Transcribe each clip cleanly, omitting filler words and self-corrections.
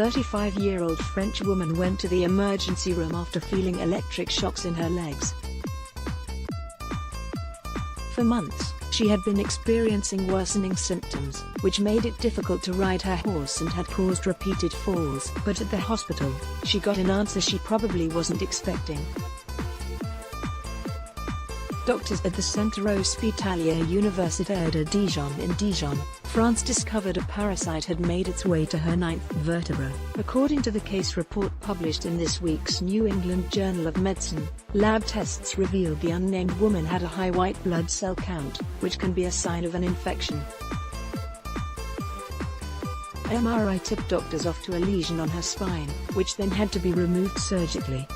35-year-old French woman went to the emergency room after feeling electric shocks in her legs. For months, she had been experiencing worsening symptoms, which made it difficult to ride her horse and had caused repeated falls. But at the hospital, she got an answer she probably wasn't expecting. Doctors at the Centre Hospitalier Universitaire de Dijon in Dijon, France discovered a parasite had made its way to her ninth vertebra. According to the case report published in this week's New England Journal of Medicine, lab tests revealed the unnamed woman had a high white blood cell count, which can be a sign of an infection. MRI tipped doctors off to a lesion on her spine, which then had to be removed surgically.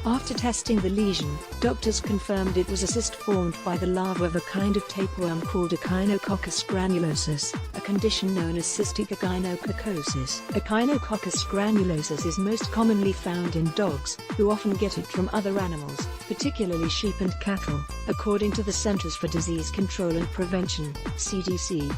After testing the lesion, doctors confirmed it was a cyst formed by the larva of a kind of tapeworm called Echinococcus granulosus, a condition known as cystic echinococosis. Echinococcus granulosus is most commonly found in dogs, who often get it from other animals, particularly sheep and cattle, according to the Centers for Disease Control and Prevention, CDC.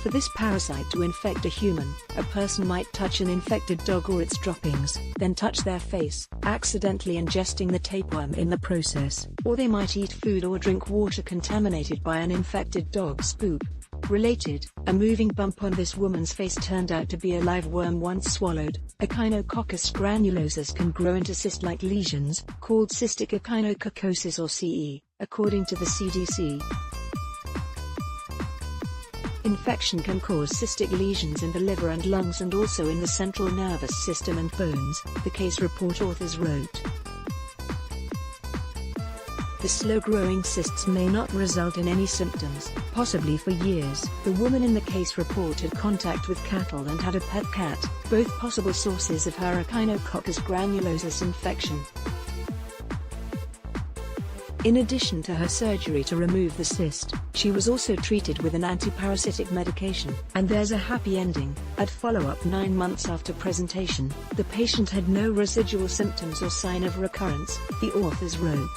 For this parasite to infect a human, a person might touch an infected dog or its droppings, then touch their face, accidentally ingesting the tapeworm in the process, or they might eat food or drink water contaminated by an infected dog's poop. Related, a moving bump on this woman's face turned out to be a live worm once swallowed. Echinococcus granulosus can grow into cyst-like lesions, called cystic echinococosis or CE, according to the CDC. Infection can cause cystic lesions in the liver and lungs and also in the central nervous system and bones, the case report authors wrote. The slow-growing cysts may not result in any symptoms, possibly for years. The woman in the case report had contact with cattle and had a pet cat, both possible sources of her Echinococcus granulosus infection. In addition to her surgery to remove the cyst, she was also treated with an antiparasitic medication. And there's a happy ending. At follow-up 9 months after presentation, the patient had no residual symptoms or sign of recurrence, the authors wrote.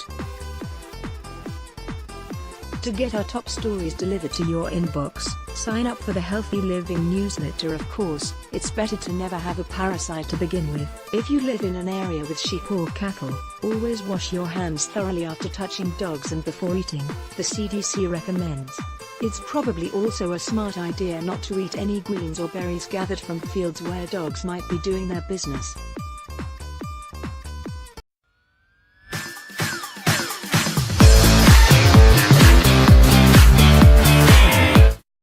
To get our top stories delivered to your inbox, sign up for the Healthy Living newsletter. Of course, it's better to never have a parasite to begin with. If you live in an area with sheep or cattle, always wash your hands thoroughly after touching dogs and before eating, the CDC recommends. It's probably also a smart idea not to eat any greens or berries gathered from fields where dogs might be doing their business.